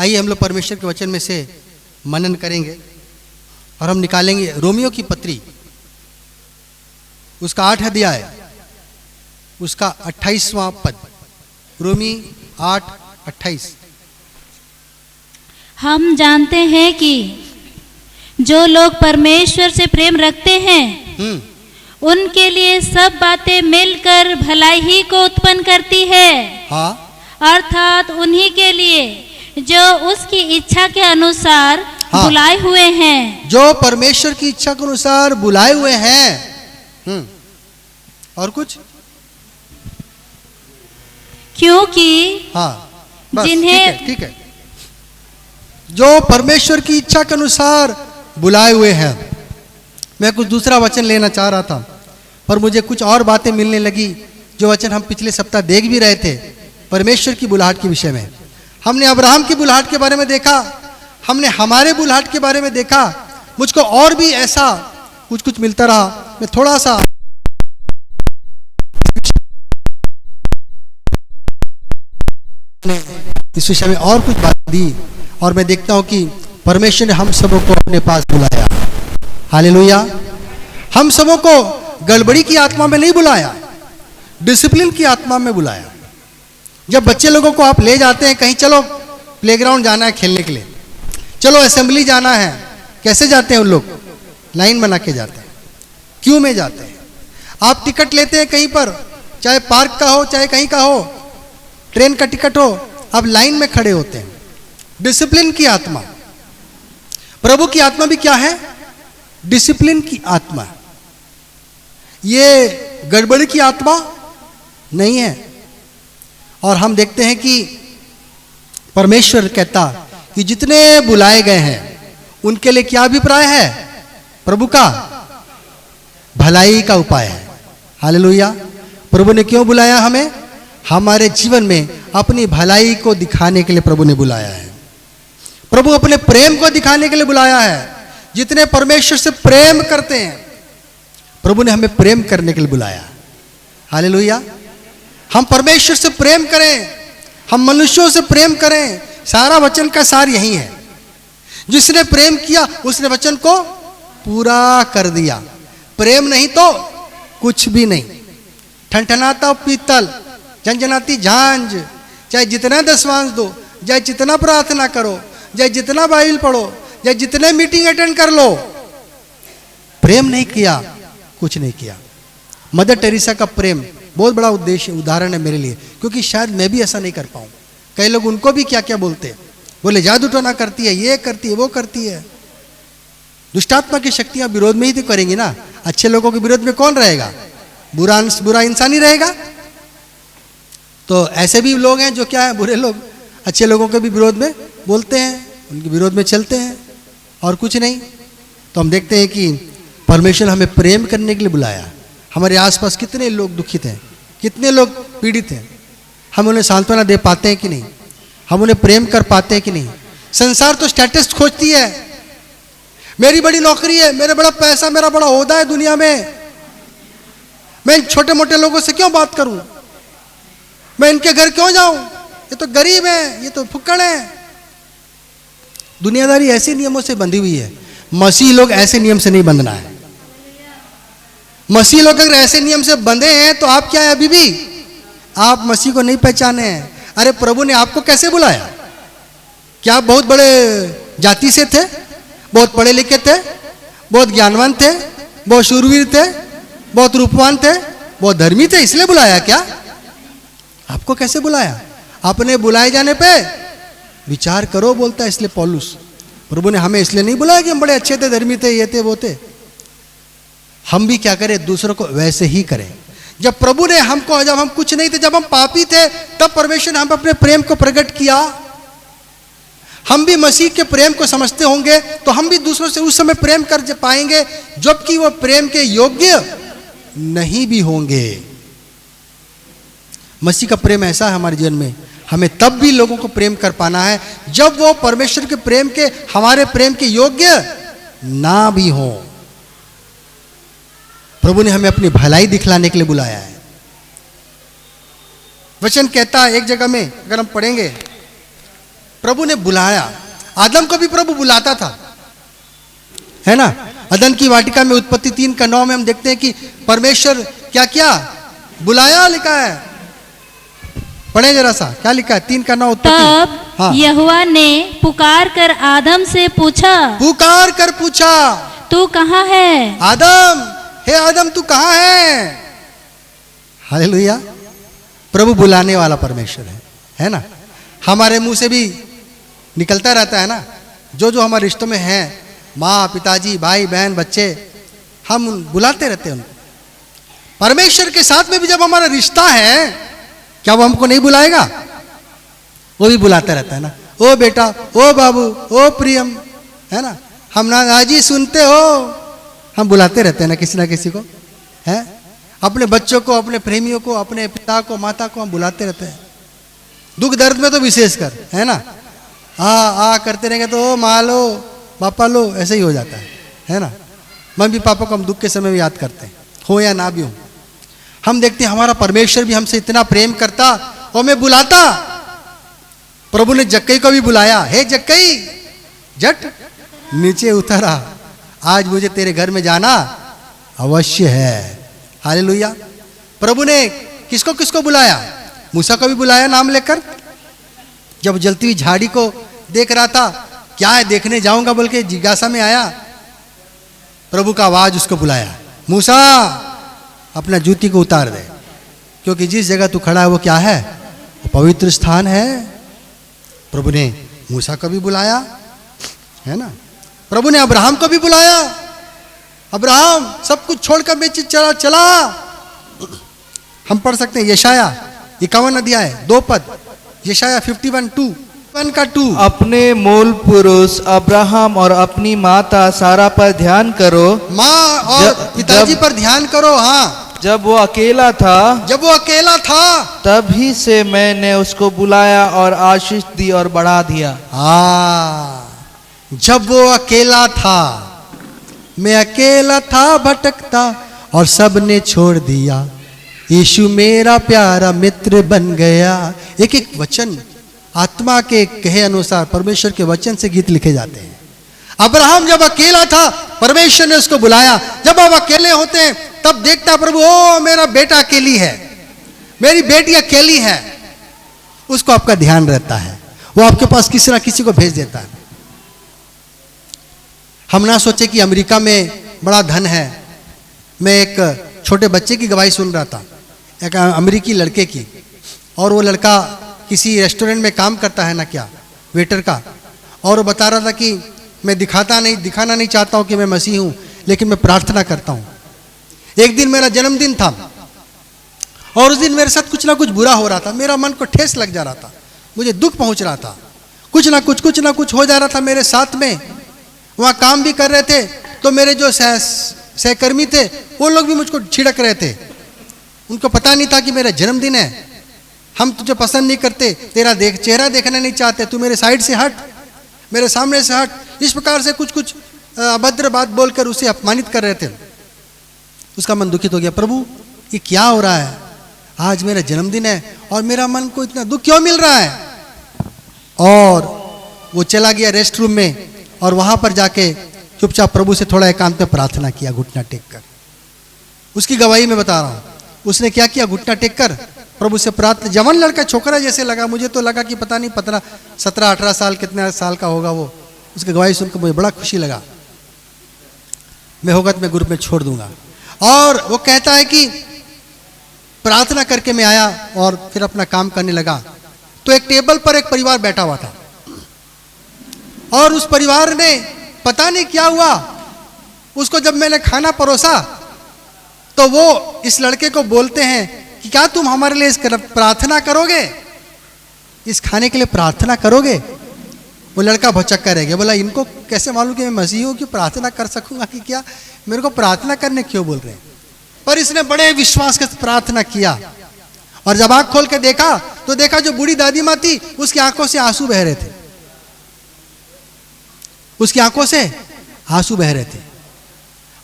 आइए हम लोग परमेश्वर के वचन में से मनन करेंगे और हम निकालेंगे रोमियो की पत्री, उसका 8 अध्याय, उसका 28वां पद। रोमी 8:28। हम जानते हैं कि जो लोग परमेश्वर से प्रेम रखते हैं उनके लिए सब बातें मिलकर भलाई ही को उत्पन्न करती है। हाँ, अर्थात उन्हीं के लिए जो उसकी इच्छा के अनुसार हाँ, बुलाए हुए हैं। जो परमेश्वर की इच्छा के अनुसार बुलाए हुए हैं। और कुछ? क्योंकि हाँ, बस, जिन्हें ठीक है। जो परमेश्वर की इच्छा के अनुसार बुलाए हुए हैं। मैं कुछ दूसरा वचन लेना चाह रहा था पर मुझे कुछ और बातें मिलने लगी, जो वचन हम पिछले सप्ताह देख भी रहे थे परमेश्वर की बुलाहट के विषय में। हमने अब्राहम की बुलाहट के बारे में देखा, हमने हमारे बुलाहट के बारे में देखा। मुझको और भी ऐसा कुछ मिलता रहा। मैं थोड़ा सा इस विषय में और कुछ बात दी और मैं देखता हूं कि परमेश्वर ने हम सबों को अपने पास बुलाया। हालेलुया। हम सबों को गड़बड़ी की आत्मा में नहीं बुलाया, डिसिप्लिन की आत्मा में बुलाया। जब बच्चे लोगों को आप ले जाते हैं कहीं, चलो प्लेग्राउंड जाना है खेलने के लिए, चलो असेंबली जाना है, कैसे जाते हैं उन लोग? लाइन बना के जाते हैं, क्यू में जाते हैं। आप टिकट लेते हैं कहीं पर, चाहे पार्क का हो चाहे कहीं का हो, ट्रेन का टिकट हो, आप लाइन में खड़े होते हैं। डिसिप्लिन की आत्मा। प्रभु की आत्मा भी क्या है? डिसिप्लिन की आत्मा। ये गड़बड़ी की आत्मा नहीं है। और हम देखते हैं कि परमेश्वर कहता कि जितने बुलाए गए हैं उनके लिए क्या अभिप्राय है? प्रभु का भलाई का उपाय है। हालेलुया। प्रभु ने क्यों बुलाया हमें? हमारे जीवन में अपनी भलाई को दिखाने के लिए प्रभु ने बुलाया है। प्रभु अपने प्रेम को दिखाने के लिए बुलाया है। जितने परमेश्वर से प्रेम करते हैं प्रभु ने हमें प्रेम करने के लिए बुलाया। हालेलुया। हम परमेश्वर से प्रेम करें, हम मनुष्यों से प्रेम करें। सारा वचन का सार यही है। जिसने प्रेम किया उसने वचन को पूरा कर दिया। प्रेम नहीं तो कुछ भी नहीं। ठनठनाता पीतल, झंझनाती झांझ, चाहे जितना दशवांश दो, चाहे जितना प्रार्थना करो, चाहे जितना बाइबल पढ़ो, चाहे जितने मीटिंग अटेंड कर लो, प्रेम नहीं किया, कुछ नहीं किया। मदर टेरेसा का प्रेम बहुत बड़ा उद्देश्य उदाहरण है मेरे लिए, क्योंकि शायद मैं भी ऐसा नहीं कर पाऊं। कई लोग उनको भी क्या क्या बोलते हैं, बोले जादू टोना करती है, ये करती है, वो करती है। दुष्टात्मा की शक्तियां विरोध में ही तो करेंगी ना। अच्छे लोगों के विरोध में कौन रहेगा? बुरा इंसान ही रहेगा। तो ऐसे भी लोग हैं जो क्या है, बुरे लोग अच्छे लोगों के भी विरोध में बोलते हैं, उनके विरोध में चलते हैं और कुछ नहीं। तो हम देखते हैं कि परमेश्वर हमें प्रेम करने के लिए बुलाया। हमारे आसपास कितने लोग दुखित हैं, कितने लोग पीड़ित हैं, हम उन्हें सांत्वना दे पाते हैं कि नहीं? हम उन्हें प्रेम कर पाते हैं कि नहीं? संसार तो स्टेटस खोजती है। मेरी बड़ी नौकरी है, मेरा बड़ा पैसा, मेरा बड़ा ओहदा है दुनिया में, मैं इन छोटे मोटे लोगों से क्यों बात करूं? मैं इनके घर क्यों जाऊं? ये तो गरीब है, ये तो फुक्कड़ है। दुनियादारी ऐसे नियमों से बंधी हुई है। मसीह लोग ऐसे नियम से नहीं बंधना है। मसीह लोग अगर ऐसे नियम से बंधे हैं तो आप क्या है? अभी भी आप मसीह को नहीं पहचाने हैं। अरे प्रभु ने आपको कैसे बुलाया? क्या आप बहुत बड़े जाति से थे, बहुत पढ़े लिखे थे, बहुत ज्ञानवान थे, बहुत शूरवीर थे, बहुत रूपवान थे, बहुत धर्मी थे, इसलिए बुलाया क्या? आपको कैसे बुलाया? अपने बुलाए जाने पे विचार करो, बोलता है इसलिए पौलुस। प्रभु ने हमें इसलिए नहीं बुलाया कि हम बड़े अच्छे थे, धर्मी थे, ये थे, वो थे। हम भी क्या करें? दूसरों को वैसे ही करें। जब प्रभु ने हमको, जब हम कुछ नहीं थे, जब हम पापी थे, तब परमेश्वर ने हम अपने प्रेम को प्रकट किया। हम भी मसीह के प्रेम को समझते होंगे तो हम भी दूसरों से उस समय प्रेम कर पाएंगे जबकि वो प्रेम के योग्य नहीं भी होंगे। मसीह का प्रेम ऐसा है हमारे जीवन में, हमें तब भी लोगों को प्रेम कर पाना है जब वो परमेश्वर के प्रेम के, हमारे प्रेम के योग्य ना भी हो। प्रभु ने हमें अपनी भलाई दिखलाने के लिए बुलाया है। वचन कहता है एक जगह में, अगर हम पढ़ेंगे प्रभु ने बुलाया। आदम को भी प्रभु बुलाता था, है ना। अदन की वाटिका में उत्पत्ति 3:9 में हम देखते हैं कि परमेश्वर क्या क्या बुलाया, लिखा है, पढ़े जरा सा, क्या लिखा है 3:9 उत्पत्ति। तब हाँ। यहोवा ने पुकार कर आदम से पूछा, पुकार कर पूछा, तू कहाँ है? आदम, हे आदम तू कहाँ है? हालेलुया। प्रभु बुलाने वाला परमेश्वर है ना। हमारे मुंह से भी निकलता रहता है ना, जो जो हमारे रिश्तों में हैं, माँ पिताजी भाई बहन बच्चे, हम बुलाते रहते हैं उनको। परमेश्वर के साथ में भी जब हमारा रिश्ता है, क्या वो हमको नहीं बुलाएगा? वो भी बुलाता रहता है ना, ओ बेटा, ओ बाबू, ओ प्रियम, है ना। हम ना आज ही सुनते हो, हम बुलाते रहते हैं ना किसी को, है। अपने बच्चों को, अपने प्रेमियों को, अपने पिता को, माता को हम बुलाते रहते हैं। दुख दर्द में तो विशेषकर, है ना, आ करते रहेंगे तो ओ माँ लो, पापा लो, ऐसे ही हो जाता है ना। मम्मी पापा को हम दुख के समय में याद करते हैं, हो या ना भी हो। हम देखते हैं हमारा परमेश्वर भी हमसे इतना प्रेम करता और हमें बुलाता। प्रभु ने जक्कई को भी बुलाया, हे जक्कई जट नीचे उतरा, आज मुझे तेरे घर में जाना अवश्य है। हालेलुया। प्रभु ने किसको किसको बुलाया? मूसा को भी बुलाया नाम लेकर, जब जलती हुई झाड़ी को देख रहा था, क्या है देखने जाऊंगा बोल के जिज्ञासा में आया, प्रभु का आवाज उसको बुलाया, मूसा अपना जूती को उतार दे, क्योंकि जिस जगह तू खड़ा है वो क्या है? वो पवित्र स्थान है। प्रभु ने मूसा को भी बुलाया, है ना। प्रभु ने अब्राहम को भी बुलाया, अब्राहम सब कुछ छोड़कर बेच चला। हम पढ़ सकते हैं यशाया 51 अध्याय 2 पद, यशाया 51:2 अपने मूल पुरुष अब्राहम और अपनी माता सारा पर ध्यान करो। माँ और पिताजी पर ध्यान करो। हाँ, जब वो अकेला था तभी से मैंने उसको बुलाया और आशीष दी और बढ़ा दिया। जब वो अकेला था, मैं अकेला था भटकता और सबने छोड़ दिया, यीशु मेरा प्यारा मित्र बन गया। एक एक वचन आत्मा के कहे अनुसार परमेश्वर के वचन से गीत लिखे जाते हैं। अब्राहम जब अकेला था, परमेश्वर ने उसको बुलाया। जब आप अकेले होते हैं तब देखता प्रभु, ओ मेरा बेटा अकेली है, मेरी बेटी अकेली है, उसको आपका ध्यान रहता है, वो आपके पास किसी ना किसी को भेज देता है। हम ना सोचे कि अमेरिका में बड़ा धन है। मैं एक छोटे बच्चे की गवाही सुन रहा था, एक अमेरिकी लड़के की, और वो लड़का किसी रेस्टोरेंट में काम करता है ना, क्या वेटर का, और वो बता रहा था कि मैं दिखाना नहीं चाहता हूँ कि मैं मसीह हूँ, लेकिन मैं प्रार्थना करता हूँ। एक दिन मेरा जन्मदिन था और उस दिन मेरे साथ कुछ ना कुछ बुरा हो रहा था, मेरा मन को ठेस लग जा रहा था, मुझे दुख पहुँच रहा था, कुछ ना कुछ हो जा रहा था मेरे साथ में। वहाँ काम भी कर रहे थे तो मेरे जो सहकर्मी थे वो लोग भी मुझको छिड़क रहे थे। उनको पता नहीं था कि मेरा जन्मदिन है, हम तुझे पसंद नहीं करते, तेरा चेहरा देखना नहीं चाहते, तू मेरे साइड से हट, मेरे सामने से हट। इस प्रकार से कुछ अभद्र बात बोलकर उसे अपमानित कर रहे थे। उसका मन दुखित हो गया, प्रभु ये क्या हो रहा है, आज मेरा जन्मदिन है और मेरा मन को इतना दुख क्यों मिल रहा है। और वो चला गया रेस्ट रूम में और वहां पर जाके चुपचाप प्रभु से थोड़ा एकांत में प्रार्थना किया, घुटना टेक कर। उसकी गवाही में बता रहा हूं, उसने क्या किया, घुटना टेक कर प्रभु से प्रार्थना। जवान लड़का, छोकरा जैसे लगा, मुझे तो लगा कि पता नहीं 17-18 साल, कितने साल का होगा वो। उसकी गवाही सुनकर मुझे बड़ा खुशी लगा। मैं होगा तो मैं ग्रुप में छोड़ दूंगा। और वो कहता है कि प्रार्थना करके मैं आया और फिर अपना काम करने लगा, तो एक टेबल पर एक परिवार बैठा हुआ था और उस परिवार ने पता नहीं क्या हुआ, उसको जब मैंने खाना परोसा तो वो इस लड़के को बोलते हैं कि क्या तुम हमारे लिए प्रार्थना करोगे, इस खाने के लिए प्रार्थना करोगे। वो लड़का भौचक्का रह गया, बोला इनको कैसे मालूम कि मैं मसीह हूं कि प्रार्थना कर सकूंगा कि क्या, मेरे को प्रार्थना करने क्यों बोल रहे हैं। पर इसने बड़े विश्वास के साथ प्रार्थना किया और जब आंख खोल के देखा तो देखा जो बूढ़ी दादी माँ थी उसकी आंखों से आंसू बह रहे थे, उसकी आंखों से आंसू बह रहे थे।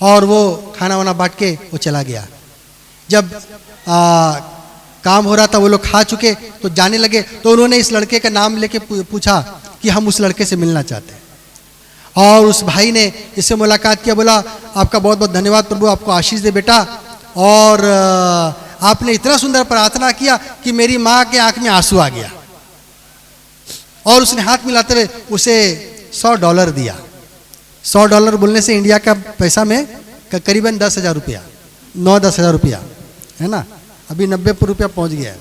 और वो खाना वाना बांट के वो चला गया। जब काम हो रहा था, वो लोग खा चुके तो जाने लगे, तो उन्होंने इस लड़के का नाम लेके पूछा कि हम उस लड़के से मिलना चाहते हैं। और उस भाई ने इससे मुलाकात किया, बोला आपका बहुत बहुत धन्यवाद प्रभु, आपको आशीष दे बेटा, और आपने इतना सुंदर प्रार्थना किया कि मेरी माँ के आंख में आंसू आ गया। और उसने हाथ मिलाते हुए उसे $100 दिया। $100 बोलने से इंडिया का पैसा में करीबन 10,000 रुपया, 9-10 हज़ार रुपया है ना, अभी 90 रुपया पहुँच गया है।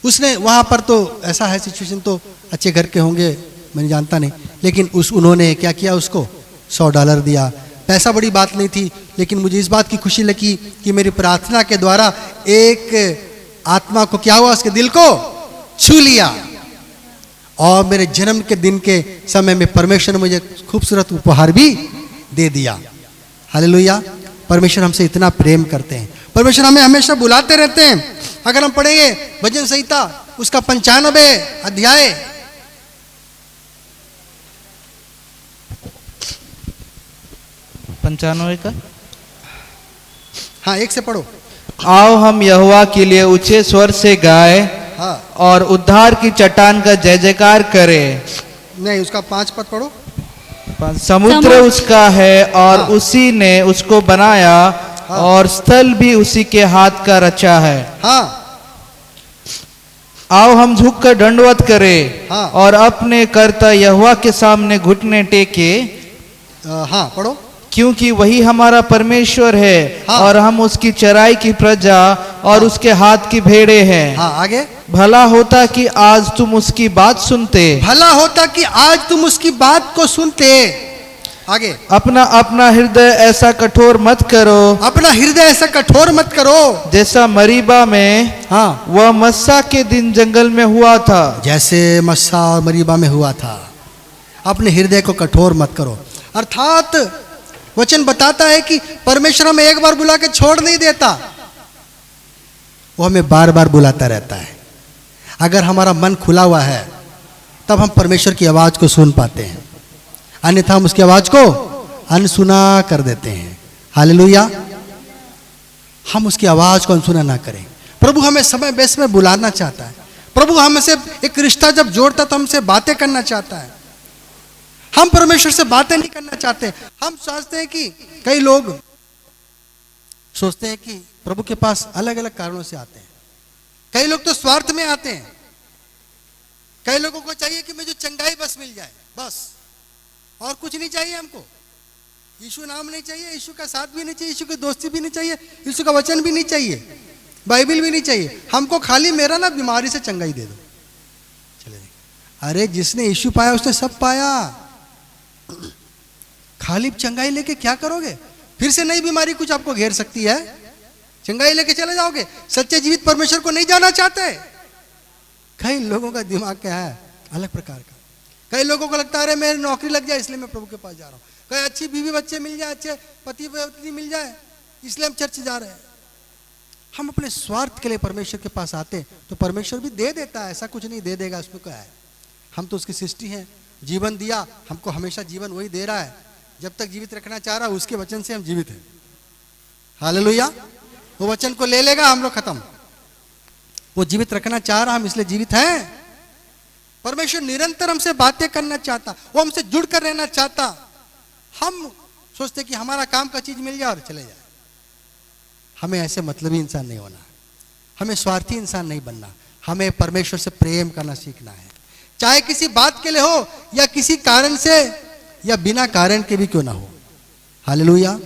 उसने वहाँ पर, तो ऐसा है सिचुएशन, तो अच्छे घर के होंगे मैंने जानता नहीं, लेकिन उन्होंने क्या किया, उसको $100 दिया। पैसा बड़ी बात नहीं थी, लेकिन मुझे इस बात की खुशी लगी कि मेरी प्रार्थना के द्वारा एक आत्मा को क्या हुआ, उसके दिल को छू लिया। और मेरे जन्म के दिन के समय में परमेश्वर ने मुझे खूबसूरत उपहार भी दे दिया। हालेलुया। परमेश्वर हमसे इतना प्रेम करते हैं, परमेश्वर हमें हमेशा बुलाते रहते हैं। अगर हम पढ़ेंगे भजन संहिता उसका 95 अध्याय, का, हाँ 1 से पढ़ो। आओ हम यहोवा के लिए ऊंचे स्वर से गाए, हाँ, और उद्धार की चट्टान का जय जयकार करें। नहीं, उसका 5 पद पढ़ो। समुद्र उसका है और हाँ, उसी ने उसको बनाया, हाँ, और स्थल भी उसी के हाथ का रचा है। हाँ, आओ हम झुककर दंडवत करें, हाँ, और अपने कर्ता यहोवा के सामने घुटने टेके। हाँ पढ़ो। क्योंकि वही हमारा परमेश्वर है, हाँ, और हम उसकी चराई की प्रजा और हाँ, उसके हाथ की भेड़े हैं। हाँ आगे। भला होता कि आज तुम उसकी बात सुनते, भला होता कि आज तुम उसकी बात को सुनते। आगे। अपना अपना हृदय ऐसा कठोर मत करो, अपना हृदय ऐसा कठोर मत करो जैसा मरीबा में, हाँ, वह मस्सा के दिन जंगल में हुआ था। जैसे मस्सा और मरीबा में हुआ था। अपने हृदय को कठोर मत करो। अर्थात वचन बताता है कि परमेश्वर हमें एक बार बुला के छोड़ नहीं देता, वो हमें बार बार बुलाता रहता है। अगर हमारा मन खुला हुआ है तब हम परमेश्वर की आवाज को सुन पाते हैं, अन्यथा हम उसकी आवाज को अनसुना कर देते हैं। हालेलुया। हम उसकी आवाज को अनसुना ना करें। प्रभु हमें समय बेस में बुलाना चाहता है। प्रभु हमसे एक रिश्ता जब जोड़ता तो हमसे बातें करना चाहता है। हम परमेश्वर से बातें नहीं करना चाहते। हम सोचते हैं कि कई लोग सोचते हैं कि प्रभु के पास अलग अलग कारणों से आते हैं। कई लोग तो स्वार्थ में आते हैं। कई लोगों को चाहिए कि मुझे चंगाई बस मिल जाए, बस, और कुछ नहीं चाहिए हमको। यीशु नाम नहीं चाहिए, यीशु का साथ भी नहीं चाहिए, यीशु की दोस्ती भी नहीं चाहिए, यीशु का वचन भी नहीं चाहिए, बाइबल भी नहीं चाहिए। हमको खाली मेरा ना बीमारी से चंगाई दे दो, चले जाए। अरे जिसने यीशु पाया उसने सब पाया। खाली चंगाई लेके क्या करोगे? फिर से नई बीमारी कुछ आपको घेर सकती है। चंगाई लेके चले जाओगे, सच्चे जीवित परमेश्वर को नहीं जाना चाहते। कई लोगों का दिमाग क्या है, अलग प्रकार का। कई लोगों को लगता है अरे मेरी नौकरी लग जाए इसलिए मैं प्रभु के पास जा रहा हूँ, कई अच्छी बीवी बच्चे मिल जाए, अच्छे पति पत्नी मिल जाए इसलिए हम चर्च जा रहे हैं। हम अपने स्वार्थ के लिए परमेश्वर के पास आते तो परमेश्वर भी दे देता है, ऐसा कुछ नहीं दे देगा उसमें क्या है। हम तो उसकी सृष्टि हैं, जीवन दिया हमको, हमेशा जीवन वही दे रहा है। जब तक जीवित रखना चाह रहा है उसके वचन से हम जीवित हैं। हालेलुया। वो वचन को ले लेगा, हम लोग खत्म। वो जीवित रखना चाह रहा, हम इसलिए जीवित हैं। परमेश्वर निरंतर हमसे बातें करना चाहता, वो हमसे जुड़ कर रहना चाहता। हम सोचते कि हमारा काम का चीज मिल जाए और चले जाए। हमें ऐसे मतलबी इंसान नहीं होना, हमें स्वार्थी इंसान नहीं बनना। हमें परमेश्वर से प्रेम करना सीखना है, चाहे किसी बात के लिए हो या किसी कारण से या बिना कारण के भी क्यों ना हो। हालेलुया।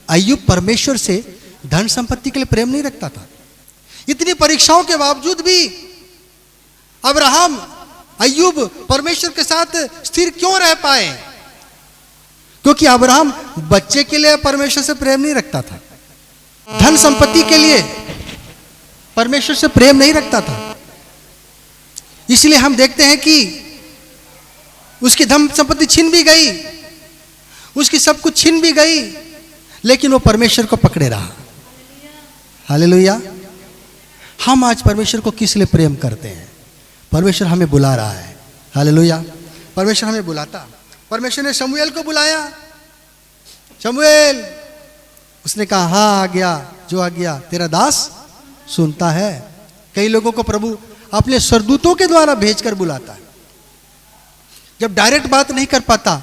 अय्यूब परमेश्वर से धन संपत्ति के लिए प्रेम नहीं रखता था। इतनी परीक्षाओं के बावजूद भी अब्राहम, अय्यूब परमेश्वर के साथ स्थिर क्यों रह पाए? क्योंकि अब्राहम बच्चे के लिए परमेश्वर से प्रेम नहीं रखता था, धन संपत्ति के लिए परमेश्वर से प्रेम नहीं रखता था। इसलिए हम देखते हैं कि उसकी धन संपत्ति छिन भी गई, उसकी सब कुछ छिन भी गई, लेकिन वो परमेश्वर को पकड़े रहा। हालेलुया। हम आज परमेश्वर को किस लिए प्रेम करते हैं? परमेश्वर हमें बुला रहा है। हालेलुया। परमेश्वर हमें बुलाता। परमेश्वर ने शमूएल को बुलाया। शमूएल, उसने कहा हाँ आ गया, जो आ गया तेरा दास सुनता है। कई लोगों को प्रभु अपने स्वर्गदूतों के द्वारा भेजकर बुलाता है। जब डायरेक्ट बात नहीं कर पाता,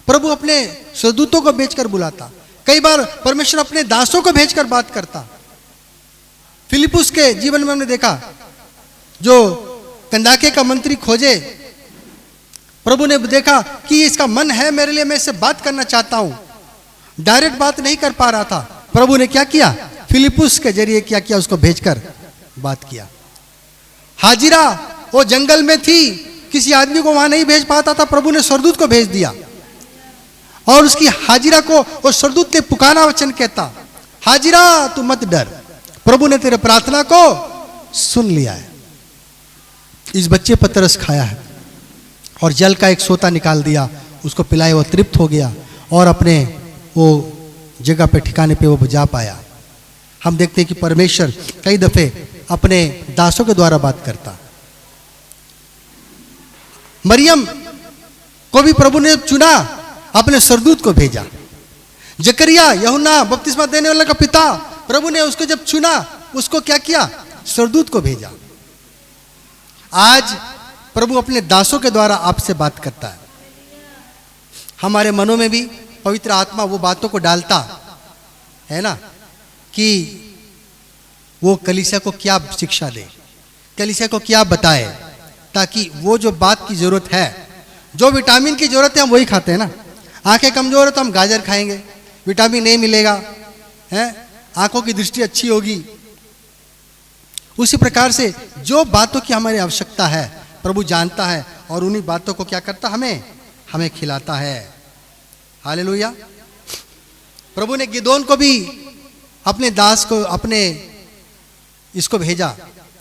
प्रभु अपने स्वर्गदूतों को भेजकर बुलाता। कई बार परमेश्वर अपने दासों को भेजकर बात करता। फिलिपुस के जीवन में हमने देखा, जो कंदाके का मंत्री खोजे, प्रभु ने देखा कि इसका मन है मेरे लिए, मैं इससे बात करना चाहता हूं। डायरेक्ट बात नहीं कर पा रहा था, प्रभु ने क्या किया? फिलिपुस के जरिए क्या किया? उसको भेजकर बात किया। हाजिरा वो जंगल में थी, किसी आदमी को वहां नहीं भेज पाता था, प्रभु ने स्वर्गदूत को भेज दिया और उसकी हाजिरा को वो स्वर्गदूत ने पुकारा। वचन कहता, हाजिरा तू मत डर, प्रभु ने तेरे प्रार्थना को सुन लिया है। इस बच्चे पर तरस खाया है और जल का एक सोता निकाल दिया, उसको पिलाए, वो तृप्त हो गया और अपने वो जगह पे, ठिकाने पे वो जा पाया। हम देखते हैं कि परमेश्वर कई दफे अपने दासों के द्वारा बात करता। मरियम को भी प्रभु ने चुना, अपने स्वर्गदूत को भेजा। जकरिया, यूहन्ना बपतिस्मा देने वाले का पिता, प्रभु ने उसको जब चुना, उसको क्या किया? स्वर्गदूत को भेजा। आज प्रभु अपने दासों के द्वारा आपसे बात करता है। हमारे मनों में भी पवित्र आत्मा वो बातों को डालता है ना, कि वो कलीसिया को क्या शिक्षा दे, कलीसिया को क्या बताए, ताकि वो जो बात की जरूरत है, जो विटामिन की जरूरत है, हम वही खाते हैं ना। आंखें कमजोर है तो हम गाजर खाएंगे, विटामिन नहीं मिलेगा, है, आंखों की दृष्टि अच्छी होगी। उसी प्रकार से जो बातों की हमारी आवश्यकता है प्रभु जानता है और उन्हीं बातों को क्या करता? हमें खिलाता है। हालेलुया। प्रभु ने गिदोन को भी, अपने दास को, अपने इसको भेजा,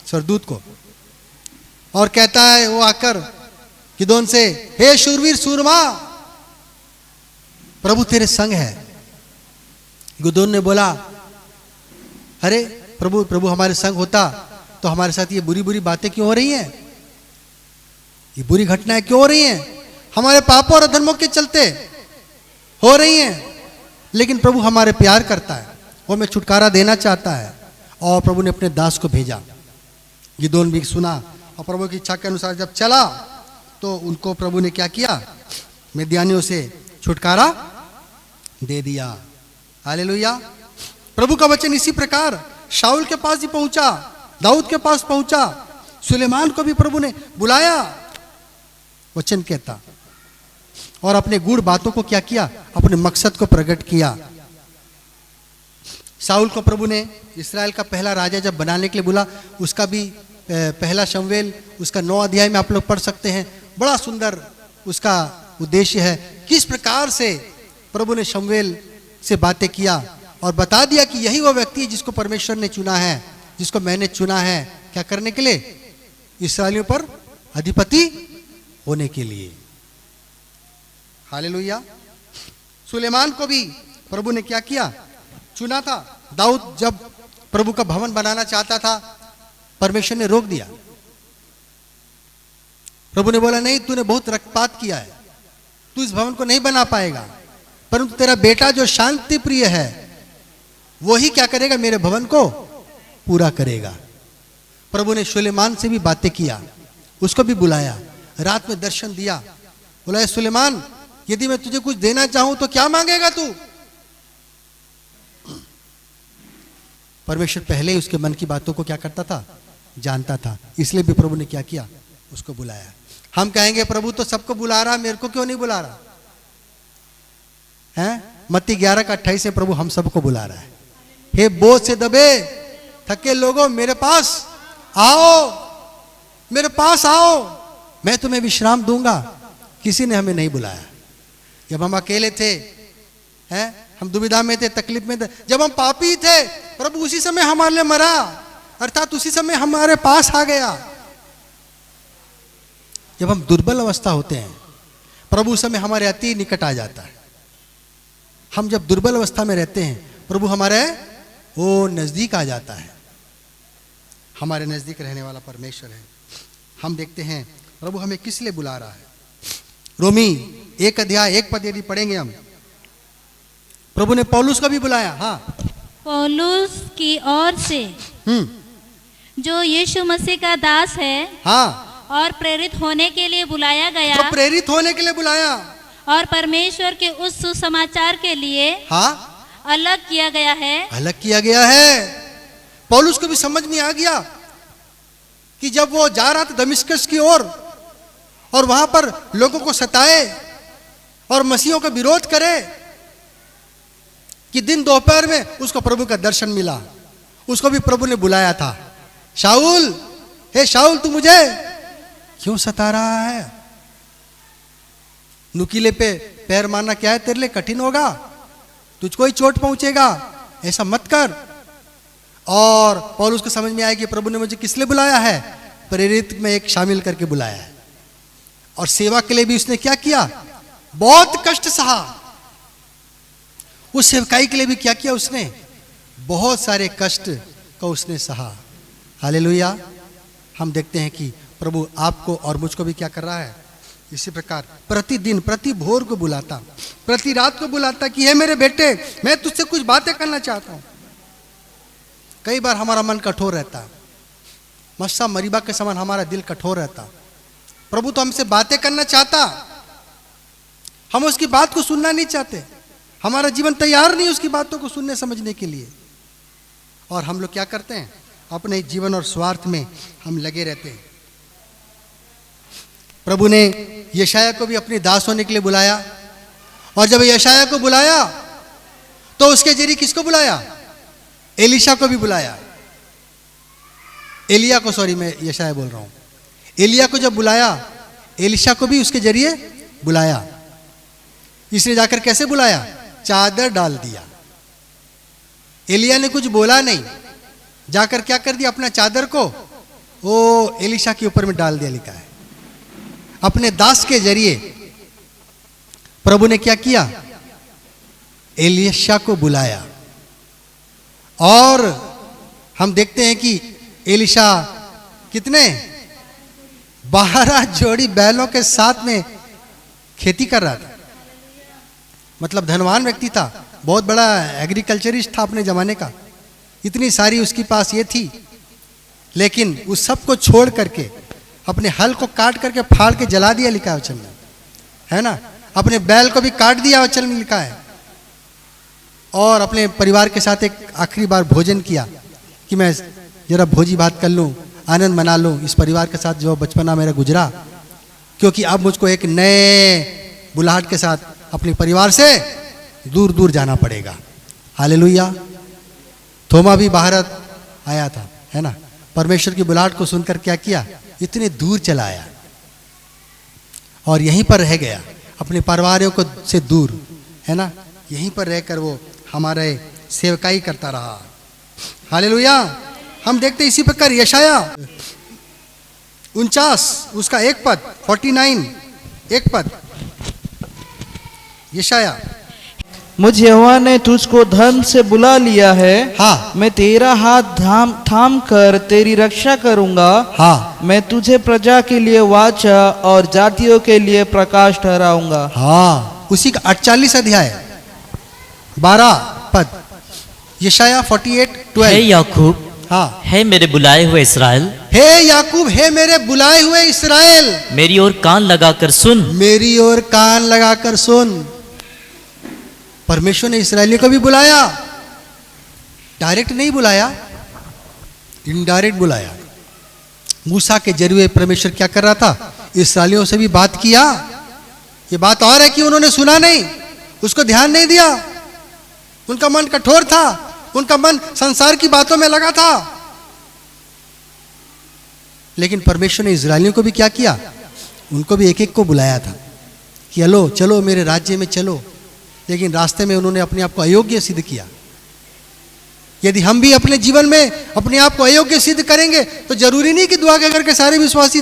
स्वर्गदूत को, और कहता है वो आकर गिदोन से, हे शूरवीर सूरमा, प्रभु तेरे संग है। गिदोन ने बोला, अरे प्रभु हमारे संग होता तो हमारे साथ ये बुरी बुरी बातें क्यों हो रही हैं? ये बुरी घटनाएं क्यों हो रही हैं? हमारे पापों और अधर्मों के चलते हो रही हैं। लेकिन प्रभु हमारे प्यार करता है, वो हमें छुटकारा देना चाहता है, और प्रभु ने अपने दास को भेजा। गिदोन भी सुना और प्रभु की इच्छा के अनुसार जब चला तो उनको प्रभु ने क्या किया? मिद्यानियों से छुटकारा दे दिया। हालेलुया। प्रभु का वचन इसी प्रकार शाऊल के पास ही पहुंचा, दाऊद के पास पहुंचा, सुलेमान को भी प्रभु ने बुलाया। वचन कहता, और अपने गूढ़ बातों को क्या किया? अपने मकसद को प्रकट किया। शाऊल को प्रभु ने इस्राएल का पहला राजा जब बनाने के लिए बोला, उसका भी पहला शमूएल उसका 9 अध्याय में आप लोग पढ़ सकते हैं। बड़ा सुंदर उसका उद्देश्य है, किस प्रकार से प्रभु ने शमूएल से बातें किया और बता दिया कि यही वो व्यक्ति है जिसको परमेश्वर ने चुना है, जिसको मैंने चुना है, क्या करने के लिए? इस्राएलियों पर अधिपति होने के लिए। हालेलुया। सुलेमान को भी प्रभु ने क्या किया? चुना था। दाऊद जब प्रभु का भवन बनाना चाहता था, परमेश्वर ने रोक दिया। प्रभु ने बोला, नहीं, तूने बहुत रक्तपात किया है, तू इस भवन को नहीं बना पाएगा, परंतु तेरा बेटा जो शांति प्रिय है वही क्या करेगा? मेरे भवन को पूरा करेगा। प्रभु ने सुलेमान से भी बातें किया, उसको भी बुलाया, रात में दर्शन दिया, बोला, सुलेमान, यदि मैं तुझे कुछ देना चाहूं तो क्या मांगेगा तू? परमेश्वर पहले ही उसके मन की बातों को क्या करता था? जानता था। इसलिए भी प्रभु ने क्या किया? उसको बुलाया। हम कहेंगे, प्रभु तो सबको बुला रहा, मेरे को क्यों नहीं बुला रहा है? मत्ती 11:28 में प्रभु हम सबको बुला रहा है। हे बोझ से दबे थके लोगों, मेरे पास आओ, मेरे पास आओ, मैं तुम्हें विश्राम दूंगा। किसी ने हमें नहीं बुलाया। जब हम अकेले थे, हैं, हम दुविधा में थे, तकलीफ में थे, जब हम पापी थे, प्रभु उसी समय हमारे लिए मरा, अर्थात उसी समय हमारे पास आ गया। जब हम दुर्बल अवस्था होते हैं, प्रभु उस समय हमारे अति निकट आ जाता है। हम जब दुर्बल अवस्था में रहते हैं, प्रभु हमारे वो नजदीक आ जाता है। हमारे नजदीक रहने वाला परमेश्वर है। हम देखते हैं प्रभु हमें किस लिए बुला रहा है। रोमी 1 अध्याय 1 पद यदि पढ़ेंगे हम, प्रभु ने पौलुस को भी बुलाया। हाँ, पौलुस की ओर से जो यीशु मसीह का दास है, हाँ, और प्रेरित होने के लिए बुलाया गया, तो प्रेरित होने के लिए बुलाया और परमेश्वर के उस सुसमाचार के लिए हाँ अलग किया गया है। अलग किया गया है। पौलुस को भी समझ में आ गया कि जब वो जा रहा था दमिश्कस की ओर और वहां पर लोगों को सताए और मसीहों का विरोध करे, कि दिन दोपहर में उसको प्रभु का दर्शन मिला। उसको भी प्रभु ने बुलाया था, शाऊल, हे शाऊल, तू मुझे क्यों सता रहा है? नुकीले पे पैर मारना क्या है तेरे लिए कठिन होगा, तुझको ही चोट पहुंचेगा, ऐसा मत कर। और पौलुस को समझ में आया कि प्रभु ने मुझे किस लिए बुलाया है? प्रेरित में एक शामिल करके बुलाया है। और सेवा के लिए भी उसने क्या किया? बहुत कष्ट सहा। उस सेवकाई के लिए भी क्या किया उसने? बहुत सारे कष्ट को उसने सहा। हालेलुया। हम देखते हैं कि प्रभु आपको और मुझको भी क्या कर रहा है? इसी प्रकार प्रतिदिन, प्रति भोर को बुलाता, प्रति रात को बुलाता कि हे मेरे बेटे, मैं तुझसे कुछ बातें करना चाहता हूं। कई बार हमारा मन कठोर रहता है, मस्सा मरीबा के समान हमारा दिल कठोर रहता। प्रभु तो हमसे बातें करना चाहता, हम उसकी बात को सुनना नहीं चाहते। हमारा जीवन तैयार नहीं उसकी बातों को सुनने समझने के लिए। और हम लोग क्या करते हैं? अपने जीवन और स्वार्थ में हम लगे रहते हैं। प्रभु ने यशाया को भी अपने दास होने के लिए बुलाया, और जब यशाया को बुलाया तो उसके जरिए किसको बुलाया? एलीशा को भी बुलाया। एलिया को, सॉरी मैं यशाया बोल रहा हूं। एलिया को जब बुलाया, एलीशा को भी उसके जरिए बुलाया। इसने जाकर कैसे बुलाया? चादर डाल दिया। एलिया ने कुछ बोला नहीं, जाकर क्या कर दिया? अपना चादर को वो एलीशा के ऊपर में डाल दिया। लिखा है अपने दास के जरिए प्रभु ने क्या किया? एलीशा को बुलाया। और हम देखते हैं कि एलीशा कितने 12 जोड़ी बैलों के साथ में खेती कर रहा था। मतलब धनवान व्यक्ति था, बहुत बड़ा एग्रीकल्चरिस्ट था अपने जमाने का। इतनी सारी उसके पास ये थी, लेकिन उस सब को छोड़ करके अपने हल को काट करके फाड़ के जला दिया। लिखा है वचन में, है ना? अपने बैल को भी काट दिया, वचन में लिखा है। और अपने परिवार के साथ एक आखिरी बार भोजन किया कि मैं जरा भोजी भात कर लूँ, आनंद मना लूँ इस परिवार के साथ जो बचपना मेरा गुजरा, क्योंकि अब मुझको एक नए बुलाहट के साथ अपने परिवार से दूर दूर जाना पड़ेगा। हालेलुया। थोमा भी बाहर आया था, है ना? परमेश्वर की बुलाहट को सुनकर क्या किया? इतने दूर चला आया और यहीं पर रह गया, अपने परिवारों को से दूर, है ना? यहीं पर रहकर वो हमारे सेवकाई करता रहा। हालेलुया। हम देखते इसी प्रकार यशाया 49 उसका एक पद, 49 एक पद, यशाया, मुझ यहोवा ने तुझको धर्म से बुला लिया है। हाँ। मैं तेरा हाथ थाम कर तेरी रक्षा करूंगा। हाँ। मैं तुझे प्रजा के लिए वाचा और जातियों के लिए प्रकाश ठहराऊंगा। हाँ, उसी का 48 अध्याय 12 पद, यशाया 48:12। हे याकूब, हाँ, हे मेरे बुलाए हुए इसराइल, हे याकूब, हे मेरे बुलाए हुए इसराइल, मेरी ओर कान लगाकर सुन। मेरी ओर कान लगाकर सुन। परमेश्वर ने इस्राएलियों को भी बुलाया, डायरेक्ट नहीं बुलाया, इनडायरेक्ट बुलाया। मूसा के जरिए परमेश्वर क्या कर रहा था? इस्राएलियों से भी बात किया। ये बात और है कि उन्होंने सुना नहीं, उसको ध्यान नहीं दिया, उनका मन कठोर था, उनका मन संसार की बातों में लगा था। लेकिन परमेश्वर ने इस्राएलियों को भी क्या किया? उनको भी एक एक को बुलाया था कि चलो चलो मेरे राज्य में चलो। लेकिन रास्ते में उन्होंने अपने आप को अयोग्य सिद्ध किया। यदि हम भी अपने जीवन में अपने आप को अयोग्य सिद्ध करेंगे तो जरूरी नहीं कि दुआ करके सारे विश्वासी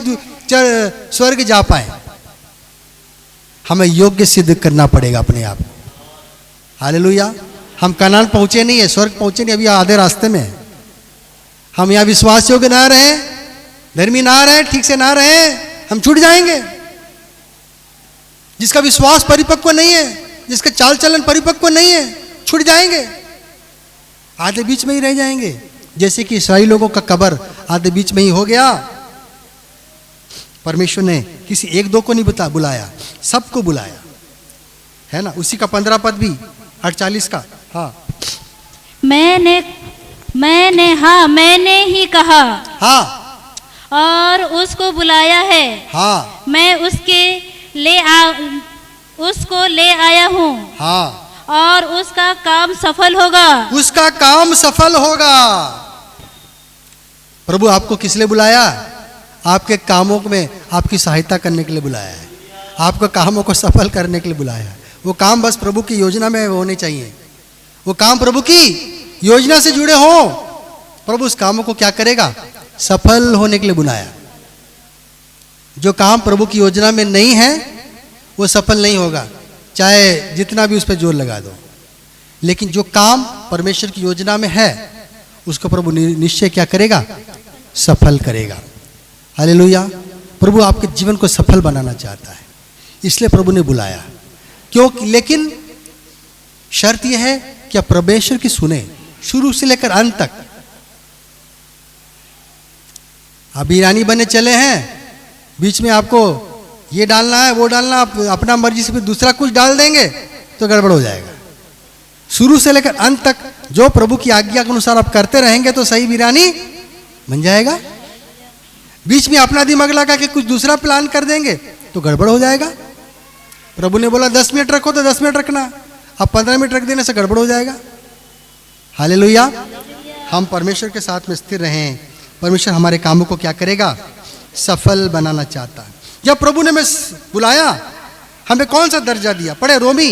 स्वर्ग जा पाए। हमें योग्य सिद्ध करना पड़ेगा अपने आप को। हालेलुया। हम कनान पहुंचे नहीं है, स्वर्ग पहुंचे नहीं, अभी आधे रास्ते में है। हम यहाँ विश्वास योग्य ना रहे, धर्मी ना रहे, ठीक से ना रहे, हम छूट जाएंगे। जिसका विश्वास परिपक्व नहीं है, जिसका चाल चलन परिपक्व नहीं है, छूट जाएंगे, आधे बीच में ही रह जाएंगे। जैसे कि इस्राएली लोगों का कब्र आधे बीच में ही हो गया। परमेश्वर ने किसी एक दो को नहीं बुलाया, सबको बुलाया, है ना। उसी का 15 पद भी 48 का। हाँ मैंने ही कहा, हाँ, और उसको बुलाया है, हाँ, मैं उसको ले आया हूँ, हाँ, और उसका काम सफल होगा। उसका काम सफल होगा। प्रभु आपको किस लिए बुलाया? आपके कामों में आपकी सहायता करने के लिए बुलाया है, आपके कामों को सफल करने के लिए बुलाया है। वो काम बस प्रभु की योजना में होने चाहिए, वो काम प्रभु की योजना से जुड़े हो। प्रभु उस कामों को क्या करेगा? सफल होने के लिए बुलाया। जो काम प्रभु की योजना में नहीं है वो सफल नहीं होगा, चाहे जितना भी उस पर जोर लगा दो। लेकिन जो काम परमेश्वर की योजना में है उसको प्रभु निश्चय क्या करेगा? सफल करेगा। हालेलुया। प्रभु आपके जीवन को सफल बनाना चाहता है, इसलिए प्रभु ने बुलाया। क्यों? लेकिन शर्त यह है कि आप परमेश्वर की सुने शुरू से लेकर अंत तक। आप ईरानी बने चले हैं, बीच में आपको ये डालना है वो डालना, आप अपना मर्जी से फिर दूसरा कुछ डाल देंगे तो गड़बड़ हो जाएगा। शुरू से लेकर अंत तक जो प्रभु की आज्ञा के अनुसार आप करते रहेंगे तो सही ईरानी बन जाएगा। बीच में अपना दिमाग लगा के कुछ दूसरा प्लान कर देंगे तो गड़बड़ हो जाएगा। प्रभु ने बोला 10 मिनट रखो तो 10 मिनट रखना, अब 15 मिनट रख देने से गड़बड़ हो जाएगा। हालेलुया। हम परमेश्वर के साथ में स्थिर रहें, परमेश्वर हमारे कामों को क्या करेगा? सफल बनाना चाहता है। जब प्रभु ने हमें बुलाया, हमें कौन सा दर्जा दिया? पढ़े रोमी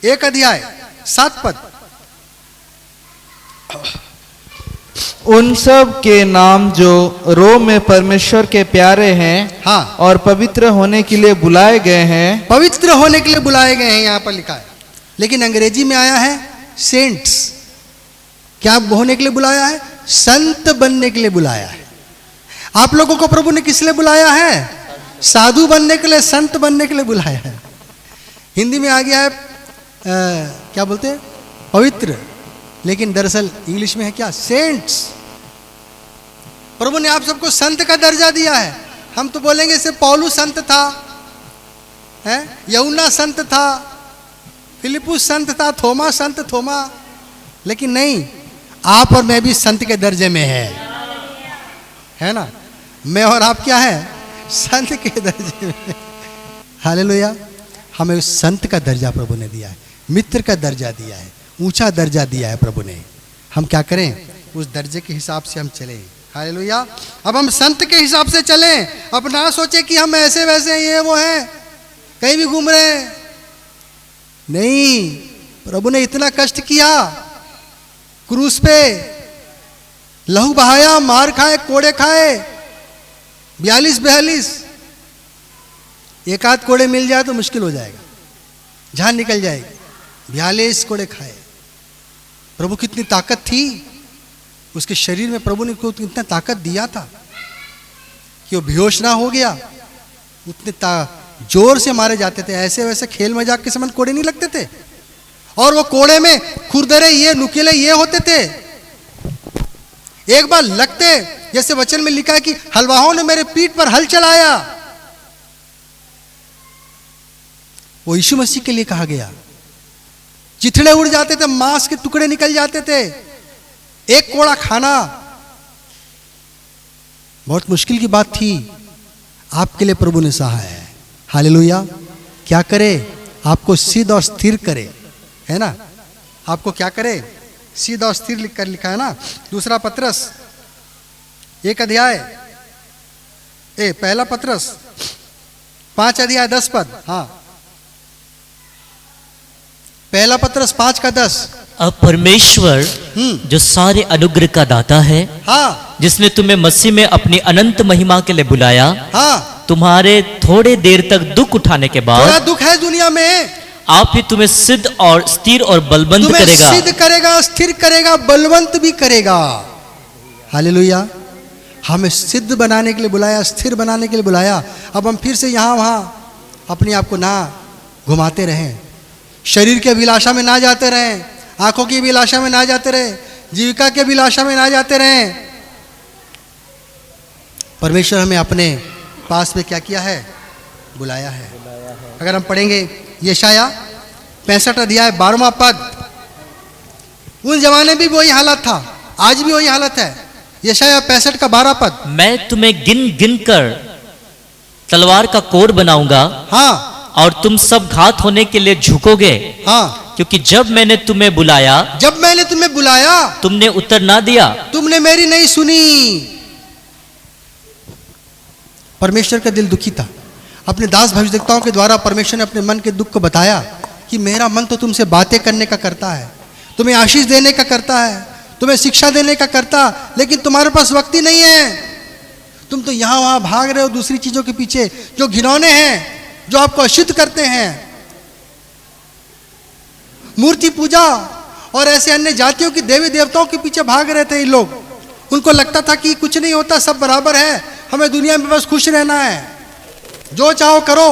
1 अध्याय 7 पद। उन सब के नाम जो रोम में परमेश्वर के प्यारे हैं, हाँ, और पवित्र होने के लिए बुलाए गए हैं। पवित्र होने के लिए बुलाए गए हैं, यहां पर लिखा है। लेकिन अंग्रेजी में आया है सेंट्स। क्या होने के लिए बुलाया है? संत बनने के लिए बुलाया है। आप लोगों को प्रभु ने किस लिए बुलाया है? साधु बनने के लिए, संत बनने के लिए बुलाया है। हिंदी में आ गया है क्या बोलते हैं? पवित्र, लेकिन दरअसल इंग्लिश में है क्या? सेंट्स। प्रभु ने आप सबको संत का दर्जा दिया है। हम तो बोलेंगे इससे पौलुस संत था, है, यूहन्ना संत था, फिलिपुस संत था, थोमा संत थोमा, लेकिन नहीं, आप और मैं भी संत के दर्जे में है ना। मैं और आप क्या है? संत के दर्जे में। हालेलुया। हमें उस संत का दर्जा प्रभु ने दिया है, मित्र का दर्जा दिया है, ऊंचा दर्जा दिया है प्रभु ने। हम क्या करें? उस दर्जे के हिसाब से हम चलें। हालेलुया। अब हम संत के हिसाब से चलें, अब ना सोचे कि हम ऐसे वैसे ये वो हैं, कहीं भी घूम रहे हैं। नहीं, प्रभु ने इतना कष्ट किया, क्रूस पे लहू बहाया, मार खाए, कोड़े खाए, 42 एक आध कोड़े मिल जाए तो मुश्किल हो जाएगा, जान निकल जाएगी। 42 कोड़े खाए। प्रभु कितनी ताकत थी उसके शरीर में। प्रभु ने को इतना ताकत दिया था कि वो बेहोश ना हो गया। उतने जोर से मारे जाते थे, ऐसे वैसे खेल मजाक के समय कोड़े नहीं लगते थे। और वो कोड़े में खुरदरे ये नुकीले ये होते थे। एक बार लगते, जैसे वचन में लिखा है कि हलवाहों ने मेरे पीठ पर हल चलाया, वो यीशु मसीह के लिए कहा गया। चिथड़े उड़ जाते थे, मांस के टुकड़े निकल जाते थे। एक कोड़ा खाना बहुत मुश्किल की बात थी, आपके लिए प्रभु ने सहा है। हालेलुया। क्या करे? आपको सिद्ध और स्थिर करे, है ना। आपको क्या करे? सिद्ध और स्थिर लिख कर लिखा है ना। दूसरा पत्रस 1 अध्याय, पहला पत्रस 5 अध्याय 10 पद। हाँ, पहला पत्रस 5 का 10। अब परमेश्वर जो सारे अनुग्रह का दाता है, हाँ, जिसने तुम्हें मसीह में अपनी अनंत महिमा के लिए बुलाया, हाँ, तुम्हारे थोड़े देर तक दुख उठाने के थोड़ा बाद दुख है दुनिया में, आप ही तुम्हें सिद्ध और स्थिर और बलवंत तुम्हें करेगा। सिद्ध करेगा, स्थिर करेगा, बलवंत भी करेगा। हालेलुया। हमें सिद्ध बनाने के लिए बुलाया, स्थिर बनाने के लिए बुलाया। अब हम फिर से यहाँ वहाँ अपने आप को ना घुमाते रहें, शरीर के अभिलाषा में ना जाते रहें, आंखों की अभिलाषा में ना जाते रहें, जीविका के अभिलाषा में ना जाते रहें। परमेश्वर हमें अपने पास में क्या किया है? बुलाया है। अगर हम पढ़ेंगे यशाया 65 अध्याय 12वां पद, उस जमाने में भी वही हालत था, आज भी वही हालत है। यशाया 65 का 12 पद, मैं तुम्हें गिन गिन कर तलवार का कोर बनाऊंगा, हाँ, और तुम सब घात होने के लिए झुकोगे, हाँ, क्योंकि जब मैंने तुम्हें बुलाया, जब मैंने तुम्हें बुलाया, तुमने उत्तर ना दिया, तुमने मेरी नहीं सुनी। परमेश्वर का दिल दुखी था। अपने दास भविष्यद्वक्ताओं के द्वारा परमेश्वर ने अपने मन के दुख को बताया कि मेरा मन तो तुमसे बातें करने का करता है, तुम्हें आशीष देने का करता है, तुम्हें शिक्षा देने का करता, लेकिन तुम्हारे पास वक्त ही नहीं है। तुम तो यहाँ वहाँ भाग रहे हो दूसरी चीजों के पीछे जो घिनौने हैं, जो आपको अशुद्ध करते हैं। मूर्ति पूजा और ऐसे अन्य जातियों की देवी देवताओं के पीछे भाग रहे थे ये लोग। उनको लगता था कि कुछ नहीं होता, सब बराबर है, हमें दुनिया में बस खुश रहना है, जो चाहो करो।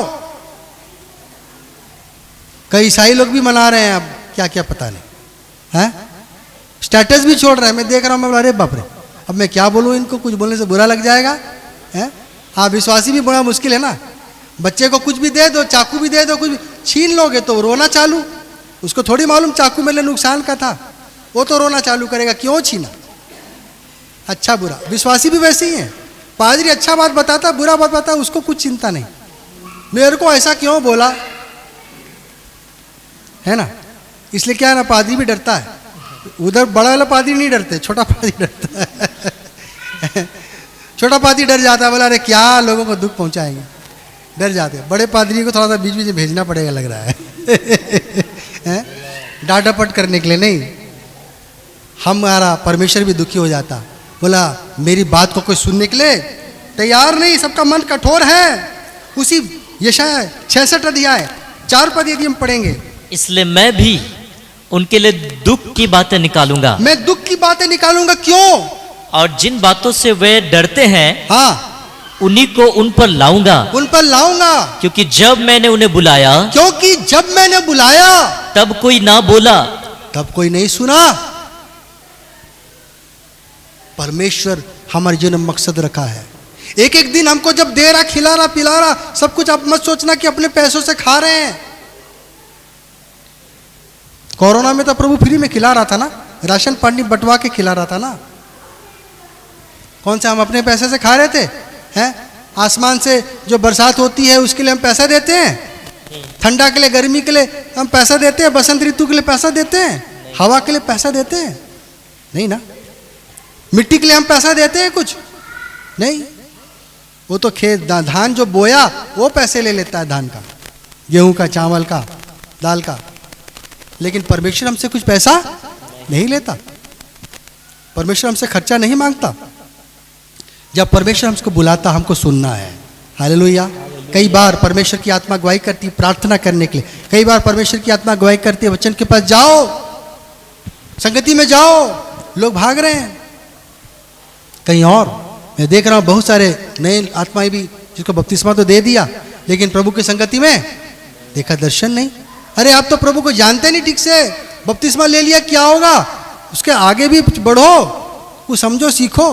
कई ईसाई लोग भी मना रहे हैं, अब क्या क्या पता नहीं है, स्टेटस भी छोड़ रहे हैं। मैं देख रहा हूं, मैं बोला अरे बाप रे, अब मैं क्या बोलूं इनको, कुछ बोलने से बुरा लग जाएगा है। हाँ, विश्वासी भी बड़ा मुश्किल है ना। बच्चे को कुछ भी दे दो, चाकू भी दे दो, कुछ छीन लोगे तो रोना चालू। उसको थोड़ी मालूम चाकू मेरे नुकसान का था, वो तो रोना चालू करेगा, क्यों छीना। अच्छा बुरा, विश्वासी भी वैसे ही है। पादरी अच्छा बात बताता, बुरा बात बताता, उसको कुछ चिंता नहीं, मेरे को ऐसा क्यों बोला, है ना। इसलिए क्या है ना, पादरी भी डरता है। उधर बड़ा वाला पादरी नहीं डरते, छोटा पादरी डरता है। छोटा पादरी डर जाता है, बोला अरे क्या लोगों को दुख पहुंचाएंगे, डर जाते हैं। बड़े पादरी को थोड़ा सा बीच बीच में भेजना पड़ेगा लग रहा है, डांटा पट करने के लिए नहीं। हमारा परमेश्वर भी दुखी हो जाता, बोला मेरी बात को कोई सुनने के लिए तैयार नहीं, सबका मन कठोर है। उसी यशाया 66 अध्याय 4 पद यदि हम पढ़ेंगे, इसलिए मैं भी उनके लिए दुख की बातें निकालूंगा, मैं दुख की बातें निकालूंगा। क्यों? और जिन बातों से वे डरते हैं, हाँ, उन्हीं को उन पर लाऊंगा, उन पर लाऊंगा। क्योंकि जब मैंने उन्हें बुलाया, क्योंकि जब मैंने बुलाया, तब कोई ना बोला, तब कोई नहीं सुना। परमेश्वर हमारे जीवन में मकसद रखा है। एक एक दिन हमको जब दे रहा, खिला रहा, पिला रहा, सब कुछ। आप मत सोचना कि अपने पैसों से खा रहे हैं। कोरोना में तो प्रभु फ्री में खिला रहा था ना, राशन पानी बंटवा के खिला रहा था ना। कौन सा हम अपने पैसे से खा रहे थे? हैं? आसमान से जो बरसात होती है उसके लिए हम पैसा देते हैं, ठंडा के लिए, गर्मी के लिए हम पैसा देते हैं, बसंत ऋतु के लिए पैसा देते हैं, हवा के लिए पैसा देते हैं? नहीं ना। मिट्टी के लिए हम पैसा देते हैं कुछ? नहीं। वो तो खेत धान जो बोया वो पैसे ले लेता है, धान का, गेहूं का, चावल का, दाल का। लेकिन परमेश्वर हमसे कुछ पैसा नहीं लेता, परमेश्वर हमसे खर्चा नहीं मांगता। जब परमेश्वर हमको बुलाता, हमको सुनना है। हालेलुया। कई बार परमेश्वर की आत्मा गवाही करती है प्रार्थना करने के लिए। कई बार परमेश्वर की आत्मा गवाही करती है वचन के पास जाओ, संगति में जाओ। लोग भाग रहे हैं कहीं और। मैं देख रहा हूं बहुत सारे नए आत्माएं भी, जिसको बपतिस्मा तो दे दिया, लेकिन प्रभु की संगति में देखा दर्शन नहीं। अरे आप तो प्रभु को जानते नहीं ठीक से, बपतिस्मा ले लिया, क्या होगा? उसके आगे भी बढ़ो, कुछ समझो, सीखो।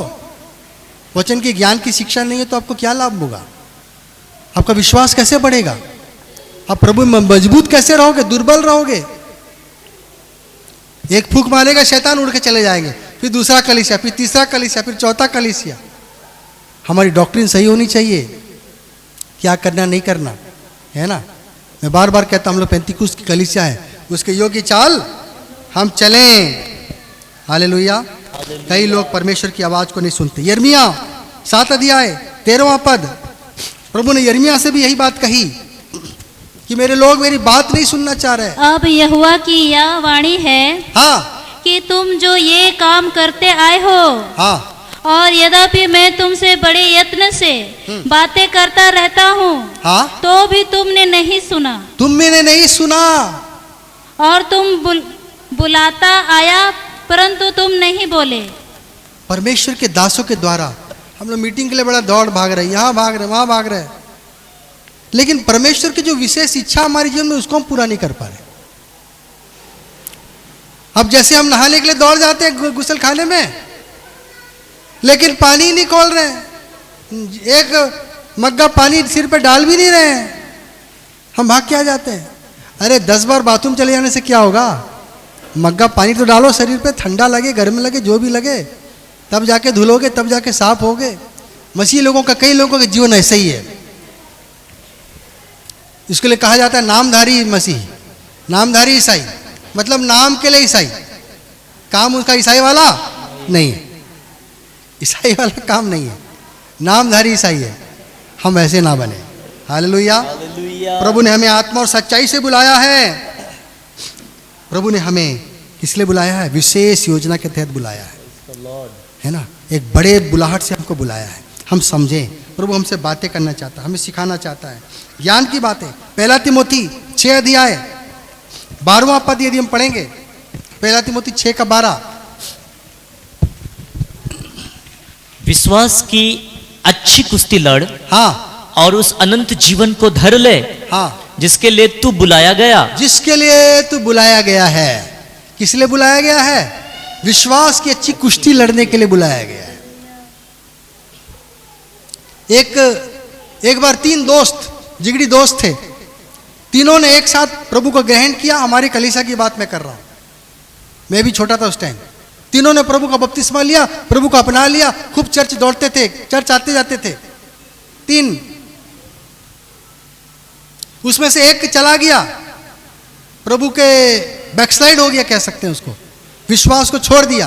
वचन के ज्ञान की शिक्षा नहीं है तो आपको क्या लाभ होगा? आपका विश्वास कैसे बढ़ेगा? आप प्रभु में मजबूत कैसे रहोगे? दुर्बल रहोगे। एक फूंक मारेगा, शैतान उड़ के चले जाएंगे, फिर दूसरा कलीसिया, फिर तीसरा कलीसिया, फिर चौथा कलीसिया। हमारी डॉक्ट्रिन सही होनी चाहिए, क्या करना नहीं करना, है ना। मैं बार बार कहता हूं, हम लोग पेंतीकुस्त की कलीसिया है, उसके योग्य चाल हम चलें। हालेलुया। कई लोग परमेश्वर की आवाज को नहीं सुनते। यिर्मयाह 7 अध्याय 13वां पद, प्रभु ने यिर्मयाह से भी यही बात कही कि मेरे लोग मेरी बात नहीं सुनना चाह रहे। अब यहोवा की यह वाणी है, हाँ, कि तुम जो ये काम करते आए हो, हाँ, और यद्यपि मैं तुमसे बड़े यत्न से बातें करता रहता हूँ, हाँ, तो भी तुमने नहीं सुना। तुमने नहीं सुना। और तुम बुलाता आया, परंतु तुम नहीं बोले। परमेश्वर के दासों के द्वारा हम लोग मीटिंग के लिए बड़ा दौड़ भाग रहे, यहाँ भाग रहे, वहां भाग रहे, लेकिन परमेश्वर की जो विशेष इच्छा हमारे जीवन में उसको हम पूरा नहीं कर पा रहे। अब जैसे हम नहाने के लिए दौड़ जाते हैं गुसल खाने में, लेकिन पानी नहीं खोल रहे हैं, एक मग्गा पानी सिर पे डाल भी नहीं रहे हैं, हम भाग के आ जाते हैं। अरे 10 बार बाथरूम चले जाने से क्या होगा? मग्गा पानी तो डालो शरीर पे, ठंडा लगे, गर्म लगे, जो भी लगे, तब जाके धुलोगे, तब जाके साफ होगे। मसीह लोगों का, कई लोगों का जीवन ऐसा ही है। इसके लिए कहा जाता है नामधारी मसीह, नामधारी ईसाई, मतलब नाम के लिए ईसाई, काम उसका ईसाई वाला नहीं है, ईसाई वाला काम नहीं है, नामधारी ईसाई है। हम ऐसे ना बने। हालेलुया। प्रभु ने हमें आत्मा और सच्चाई से बुलाया है। प्रभु ने हमें किस लिए बुलाया है? विशेष योजना के तहत बुलाया है ना। एक बड़े बुलाहट से हमको बुलाया है। हम समझें, प्रभु हमसे बातें करना चाहता है, हमें सिखाना चाहता है, ज्ञान की बातें। 1 तिमोथी 6 अध्याय 12वां पद यदि हम पढ़ेंगे, 1 तिमोथी 6 का 12। विश्वास की अच्छी कुश्ती लड़, हाँ, और उस अनंत जीवन को धर ले, हाँ, जिसके लिए तू बुलाया गया। जिसके लिए तू बुलाया गया है। किस लिए बुलाया गया है? विश्वास की अच्छी कुश्ती लड़ने के लिए बुलाया गया है। एक बार 3 दोस्त, जिगरी दोस्त थे, तीनों ने एक साथ प्रभु को ग्रहण किया। हमारी कलीसिया की बात मैं कर रहा हूं, मैं भी छोटा था उस टाइम। तीनों ने प्रभु का बपतिस्मा लिया, प्रभु को अपना लिया, खूब चर्च दौड़ते थे, चर्च आते जाते थे। 3, उसमें से एक चला गया, प्रभु के बैकस्लाइड हो गया, कह सकते हैं उसको, विश्वास को छोड़ दिया।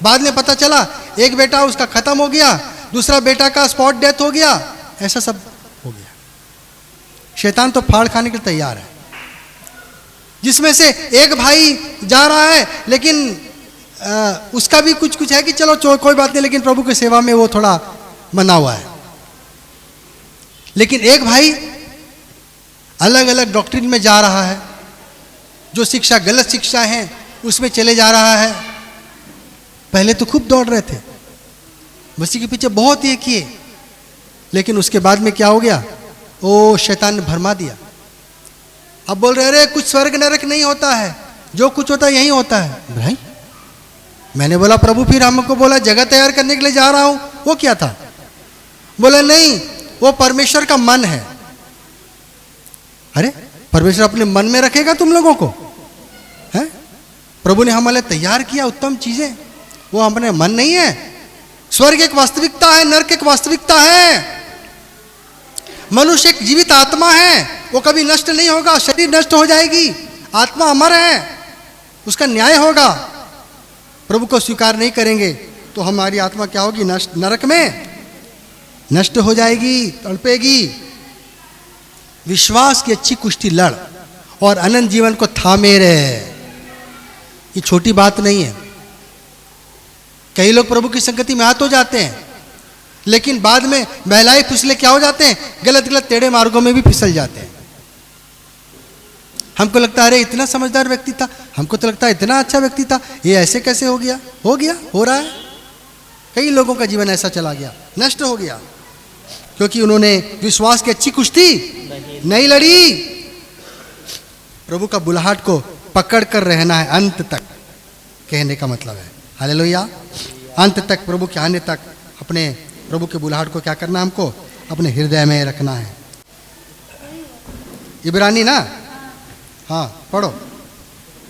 बाद में पता चला एक बेटा उसका खत्म हो गया, दूसरा बेटा का स्पॉट डेथ हो गया, ऐसा सब हो गया। शैतान तो फाड़ खाने के लिए तैयार है। जिसमें से एक भाई जा रहा है, लेकिन उसका भी कुछ है कि चलो कोई बात नहीं, लेकिन प्रभु की सेवा में वो थोड़ा मना हुआ है। लेकिन एक भाई अलग अलग डॉक्ट्रिन में जा रहा है, जो शिक्षा गलत शिक्षा है उसमें चले जा रहा है। पहले तो खूब दौड़ रहे थे, मसीह के पीछे बहुत ये किए, लेकिन उसके बाद में क्या हो गया? ओ शैतान ने भरमा दिया। अब बोल रहे अरे कुछ स्वर्ग नरक नहीं होता है, जो कुछ होता है यही होता है। भाई मैंने बोला प्रभु, फिर हमको बोला जगह तैयार करने के लिए जा रहा हूं, वो क्या था? बोला नहीं, वो परमेश्वर का मन है। अरे परमेश्वर अपने मन में रखेगा तुम लोगों को? है प्रभु ने हमारे तैयार किया उत्तम चीजें, वो हमारे मन नहीं है। स्वर्ग एक वास्तविकता है, नरक एक वास्तविकता है। मनुष्य एक जीवित आत्मा है, वो कभी नष्ट नहीं होगा। शरीर नष्ट हो जाएगी, आत्मा अमर है, उसका न्याय होगा। प्रभु को स्वीकार नहीं करेंगे तो हमारी आत्मा क्या होगी? नष्ट, नरक में नष्ट हो जाएगी, तड़पेगी। विश्वास की अच्छी कुश्ती लड़ और अनंत जीवन को थामे रहे। ये छोटी बात नहीं है। कई लोग प्रभु की संगति में हाथ हो जाते हैं, लेकिन बाद में बहलाए फिसले क्या हो जाते हैं? गलत गलत टेढ़े मार्गों में भी फिसल जाते हैं। हमको लगता है अरे इतना समझदार व्यक्ति था, हमको तो लगता है इतना अच्छा व्यक्ति था, ये ऐसे कैसे हो गया? हो रहा है। कई लोगों का जीवन ऐसा चला गया, नष्ट हो गया, क्योंकि उन्होंने विश्वास की अच्छी कुश्ती नहीं लड़ी। प्रभु का बुलाहट को पकड़ कर रहना है अंत तक, कहने का मतलब है। हालेलुया। अंत तक, प्रभु के आने तक अपने प्रभु के बुलाहट को क्या करना है? हमको अपने हृदय में रखना है। इब्रानी ना, हाँ पढ़ो,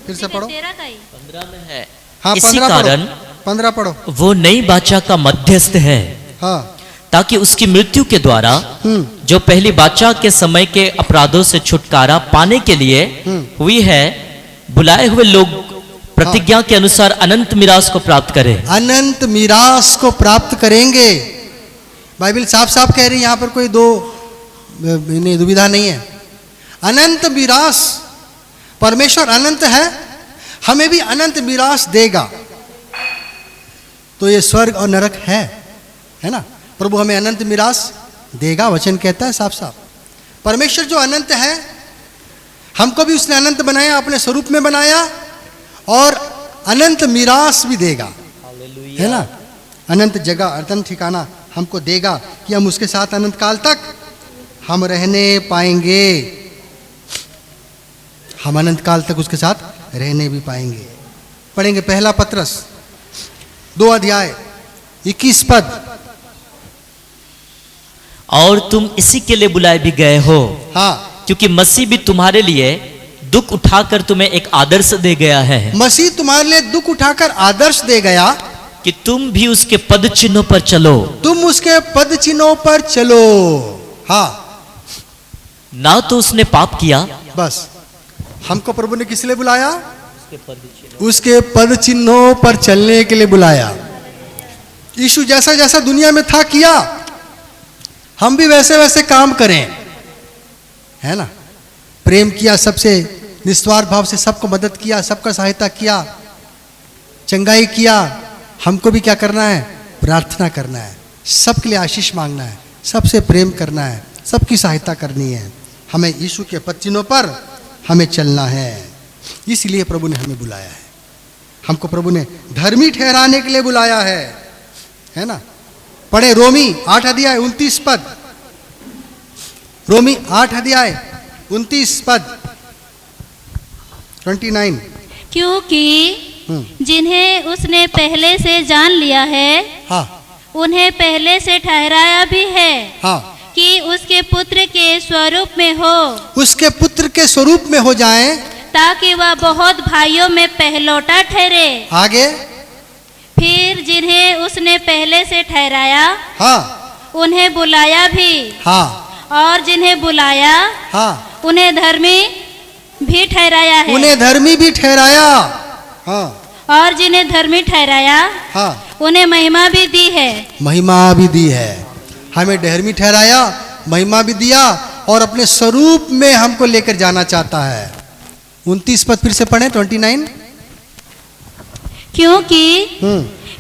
फिर से पढ़ो। 15 में है। हाँ, इसी कारण 15 पढ़ो। वो नई वाचा का मध्यस्थ है, हाँ, ताकि उसकी मृत्यु के द्वारा जो पहली वाचा के समय के अपराधों से छुटकारा पाने के लिए हुई है, बुलाए हुए लोग प्रतिज्ञा के अनुसार अनंत मीरास को प्राप्त करें। अनंत मीरास को प्राप्त करेंगे। बाइबल साफ साफ कह रही है, यहाँ पर कोई दुविधा नहीं है। अनंत मीरास, परमेश्वर अनंत है, हमें भी अनंत मीरास देगा। तो ये स्वर्ग और नरक है ना। प्रभु हमें अनंत मीरास देगा, वचन कहता है साफ साफ। परमेश्वर जो अनंत है, हमको भी उसने अनंत बनाया, अपने स्वरूप में बनाया, और अनंत मीरास भी देगा, है ना। अनंत जगह, अनंत ठिकाना हमको देगा कि हम उसके साथ अनंत काल तक हम रहने पाएंगे। हम अनंत काल तक उसके साथ रहने भी पाएंगे। पढ़ेंगे पहला पत्रस 2 अध्याय 21 पद। और तुम इसी के लिए बुलाए भी गए हो, हाँ, क्योंकि मसीह भी तुम्हारे लिए दुख उठाकर तुम्हें एक आदर्श दे गया है। मसीह तुम्हारे लिए दुख उठाकर आदर्श दे गया कि तुम भी उसके पद चिन्हों पर चलो। तुम उसके पद चिन्हों पर चलो। हाँ, ना तो उसने पाप किया, बस हमको प्रभु ने किस लिए बुलाया? उसके पद चिन्हों पर चलने के लिए बुलाया। यीशु जैसा जैसा दुनिया में था किया, हम भी वैसे वैसे काम करें, है ना। प्रेम किया, सबसे निस्वार्थ भाव से सबको मदद किया, सबका सहायता किया, चंगाई किया। हमको भी क्या करना है? प्रार्थना करना है, सबके लिए आशीष मांगना है, सबसे प्रेम करना है, सबकी सहायता करनी है। हमें यीशु के पद चिन्हों पर हमें चलना है। इसलिए प्रभु ने हमें बुलाया है। हमको प्रभु ने धर्मी ठहराने के लिए बुलाया है ना। पढ़े रोमी 8 अध्याय 29 पद, रोमी 8 अध्याय 29 पद 29। क्योंकि जिन्हें उसने पहले से जान लिया है, हाँ, उन्हें पहले से ठहराया भी है, हाँ, कि उसके पुत्र के स्वरूप में हो, उसके पुत्र के स्वरूप में हो जाएं, ताकि वह बहुत भाइयों में पहलौटा ठहरे। आगे, फिर जिन्हें उसने पहले से ठहराया, हाँ, उन्हें बुलाया भी, हाँ, और जिन्हें बुलाया, हाँ, उन्हें धर्मी भी ठहराया है, उन्हें धर्मी भी ठहराया, हाँ, और जिन्हें धर्मी ठहराया, हाँ, उन्हें महिमा भी दी है। महिमा भी दी है। हमें धर्मी ठहराया, महिमा भी दिया, और अपने स्वरूप में हमको लेकर जाना चाहता है। 29 पद फिर से पढ़ें, 29। क्योंकि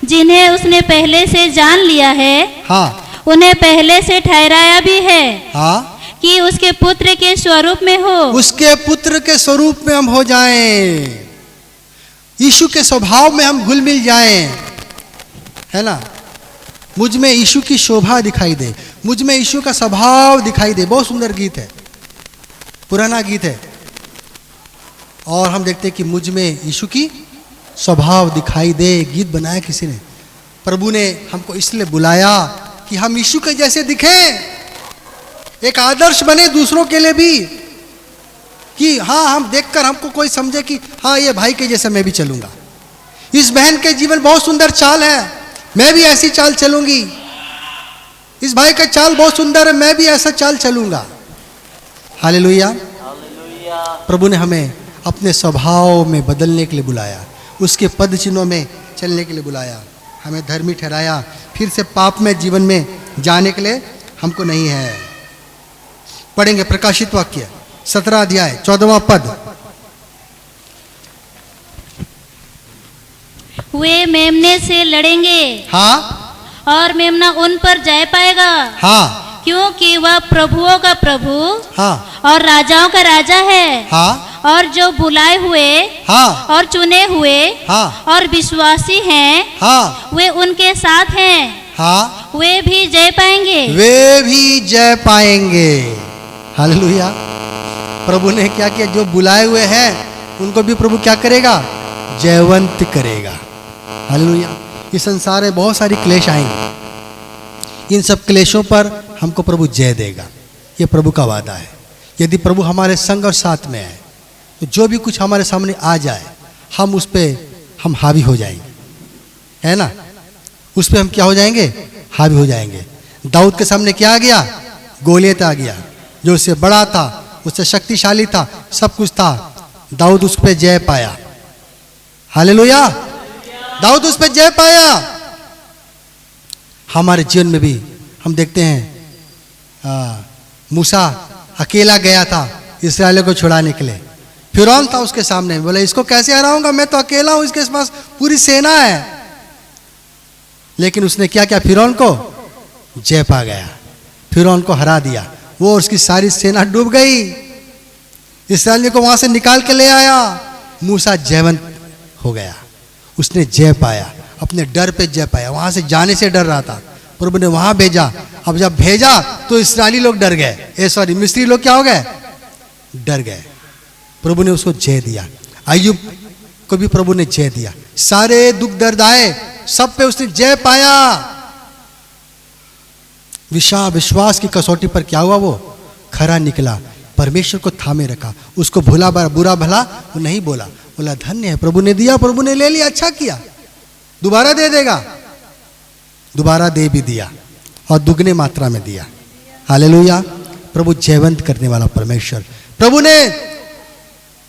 जिन्हें उसने पहले से जान लिया है, हाँ, उन्हें पहले से ठहराया भी है, हाँ, कि उसके पुत्र के स्वरूप में हो, उसके पुत्र के स्वरूप में हम हो जाएं, यीशु के स्वभाव में हम घुल मिल जाएं, है ना। मुझ में यीशु की शोभा दिखाई दे, मुझ में यीशु का स्वभाव दिखाई दे। बहुत सुंदर गीत है, पुराना गीत है। और हम देखते हैं कि मुझ में यीशु की स्वभाव दिखाई दे, गीत बनाया किसी ने। प्रभु ने हमको इसलिए बुलाया कि हम यीशु के जैसे दिखें, एक आदर्श बने दूसरों के लिए भी, कि हाँ, हम देखकर हमको कोई समझे कि हाँ, ये भाई के जैसे मैं भी चलूंगा, इस बहन के जीवन बहुत सुंदर चाल है, मैं भी ऐसी चाल चलूंगी, इस भाई का चाल बहुत सुंदर है, मैं भी ऐसा चाल चलूंगा। हालेलुया। प्रभु ने हमें अपने स्वभाव में बदलने के लिए बुलाया, उसके पद चिन्हों में चलने के लिए बुलाया, हमें धर्मी ठहराया। फिर से पाप में जीवन में जाने के लिए हमको नहीं है। पढ़ेंगे प्रकाशित वाक्य 17 अध्याय 14वां पद। वे मेमने से लड़ेंगे, हाँ, और मेमना उन पर जय पाएगा, हाँ, क्योंकि वह प्रभुओं का प्रभु, हाँ, और राजाओं का राजा है, हाँ, और जो बुलाए हुए, हाँ, और चुने हुए, हाँ, और विश्वासी हैं, हाँ, वे उनके साथ हैं, हाँ, वे भी जय पाएंगे, वे भी जय पाएंगे। हालेलुया। प्रभु ने क्या किया? जो बुलाए हुए हैं उनको भी प्रभु क्या करेगा? जयवंत करेगा। हालेलुया। इस संसार में बहुत सारी क्लेश आएंगे, इन सब क्लेशों पर हमको प्रभु जय देगा, ये प्रभु का वादा है। यदि प्रभु हमारे संग और साथ में है तो जो भी कुछ हमारे सामने आ जाए हम उस पर हम हावी हो जाएंगे, है ना। उस पर हम क्या हो जाएंगे? हावी हो जाएंगे। दाऊद के सामने क्या आ गया? गोलियत आ गया, जो उससे बड़ा था, उससे शक्तिशाली था, सब कुछ था। दाऊद उस पर जय पाया। हालेलुया। दाऊद उस पर जय पाया। हमारे जीवन में भी हम देखते हैं मूसा अकेला गया था इस्राएलियों को छुड़ाने के लिए। फिरौन था उसके सामने, बोले इसको कैसे हराऊंगा, मैं तो अकेला हूं, इसके पास पूरी सेना है। लेकिन उसने क्या किया? फिरौन को जय पा गया, फिरौन को हरा दिया, वो और उसकी सारी सेना डूब गई। इस्राएलियों को वहां से निकाल के ले आया। मूसा जयवंत हो गया, उसने जय पाया, अपने डर पे जय पाया। वहां से जाने से डर रहा था, प्रभु ने वहां भेजा। अब जब भेजा तो इस्राएली लोग डर गए, मिस्री लोग क्या हो गए? डर गए। प्रभु ने उसको जय दिया। अय्यूब को भी प्रभु ने जय दिया। सारे दुख दर्द आए, सब पे उसने जय पाया। विश्वास की कसौटी पर क्या हुआ, वो खरा निकला, परमेश्वर को थामे रखा, उसको बुरा भला वो नहीं बोला, बोला धन्य है, प्रभु ने दिया, प्रभु ने ले लिया, अच्छा किया, दोबारा दे देगा, दोबारा दे भी दिया और दुगने मात्रा में दिया। हालेलुया। प्रभु जयवंत करने वाला परमेश्वर। प्रभु ने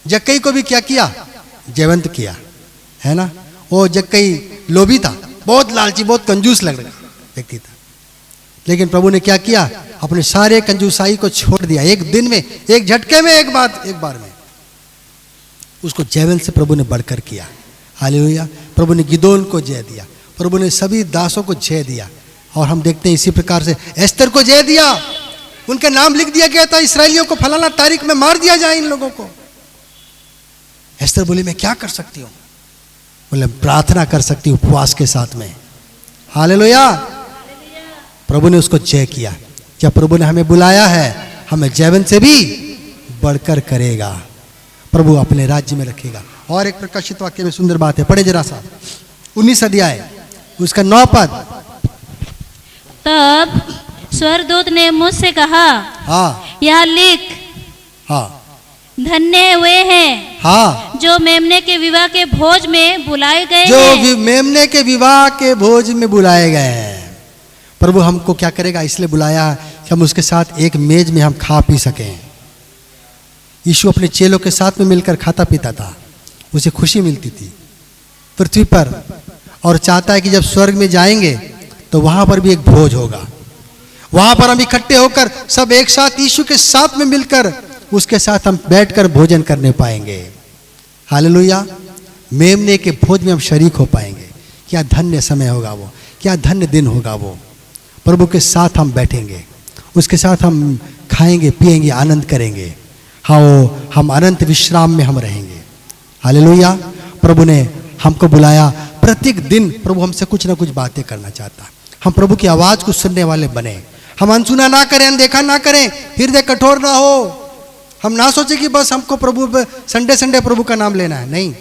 जक्कई को भी क्या किया, जयवंत किया, है ना। वो जक्कई लोभी था, बहुत लालची, बहुत कंजूस लग रहा व्यक्ति था, लेकिन प्रभु ने क्या किया, अपने सारे कंजूसाई को छोड़ दिया, एक दिन में, एक झटके में, एक बार में उसको जयवंत से प्रभु ने बढ़कर किया। हालेलुया। प्रभु ने गिदोन को जय दिया, प्रभु ने सभी दासों को जय दिया, और हम देखते हैं इसी प्रकार से एस्तर को जय दिया, उनका नाम लिख दिया गया था, इसराइलियों को फलाना तारीख में मार दिया जाए इन लोगों को। एस्तर बोली मैं क्या कर सकती हूँ, बोले प्रार्थना कर सकती हूँ उपवास के साथ में। हालेलुया। प्रभु ने उसको जय किया। जब प्रभु ने हमें बुलाया है, हमें जयवंत से भी बढ़कर करेगा, प्रभु अपने राज्य में रखेगा। और एक प्रकाशित वाक्य में सुंदर बात है, पढ़े जरा सा, 19 अध्याय उसका 9 पद। तब स्वर्गदूत ने मुझसे कहा, हाँ, यह लिख, हाँ, धन्य हुए हैं, हाँ, जो मेमने के विवाह के भोज में बुलाए गए जो हैं। मेमने के विवाह के भोज में बुलाए गए हैं। प्रभु हमको क्या करेगा, इसलिए बुलाया कि हम उसके साथ एक मेज में हम खा पी सकें। यीशु अपने चेलों के साथ में मिलकर खाता पीता था, उसे खुशी मिलती थी पृथ्वी पर, और चाहता है कि जब स्वर्ग में जाएंगे तो वहां पर भी एक भोज होगा, वहां पर हम इकट्ठे होकर सब एक साथ यीशु के साथ में मिलकर उसके साथ हम बैठकर भोजन करने पाएंगे। हालेलुया। मेमने के भोज में हम शरीक हो पाएंगे। क्या धन्य समय होगा वो, क्या धन्य दिन होगा वो। प्रभु के साथ हम बैठेंगे, उसके साथ हम खाएंगे पिएंगे, आनंद करेंगे। हाँ, हम अनंत विश्राम में हम रहेंगे। हालेलुया। प्रभु ने हमको बुलाया, प्रत्येक दिन प्रभु हमसे कुछ ना कुछ बातें करना चाहता। हम प्रभु की आवाज़ को सुनने वाले बने, हम अनसुना ना करें, अनदेखा ना करें, हृदय कठोर ना हो। हम ना सोचे कि बस हमको प्रभु संडे संडे प्रभु का नाम लेना है, नहीं।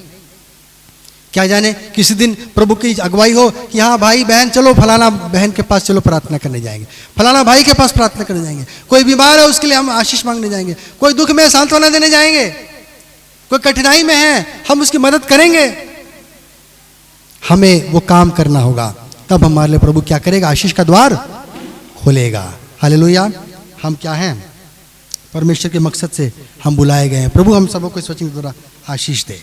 क्या जाने किसी दिन प्रभु की अगुवाई हो कि हाँ भाई बहन चलो फलाना बहन के पास चलो प्रार्थना करने जाएंगे, फलाना भाई के पास प्रार्थना करने जाएंगे, कोई बीमार है उसके लिए हम आशीष मांगने जाएंगे, कोई दुख में सांत्वना देने जाएंगे, कोई कठिनाई में है हम उसकी मदद करेंगे। हमें वो काम करना होगा, तब हमारे लिए प्रभु क्या करेगा, आशीष का द्वार खोलेगा। हालेलुया। हम क्या हैं, परमेश्वर के मकसद से हम बुलाए गए हैं। प्रभु हम सबको इस वचन के द्वारा आशीष दे।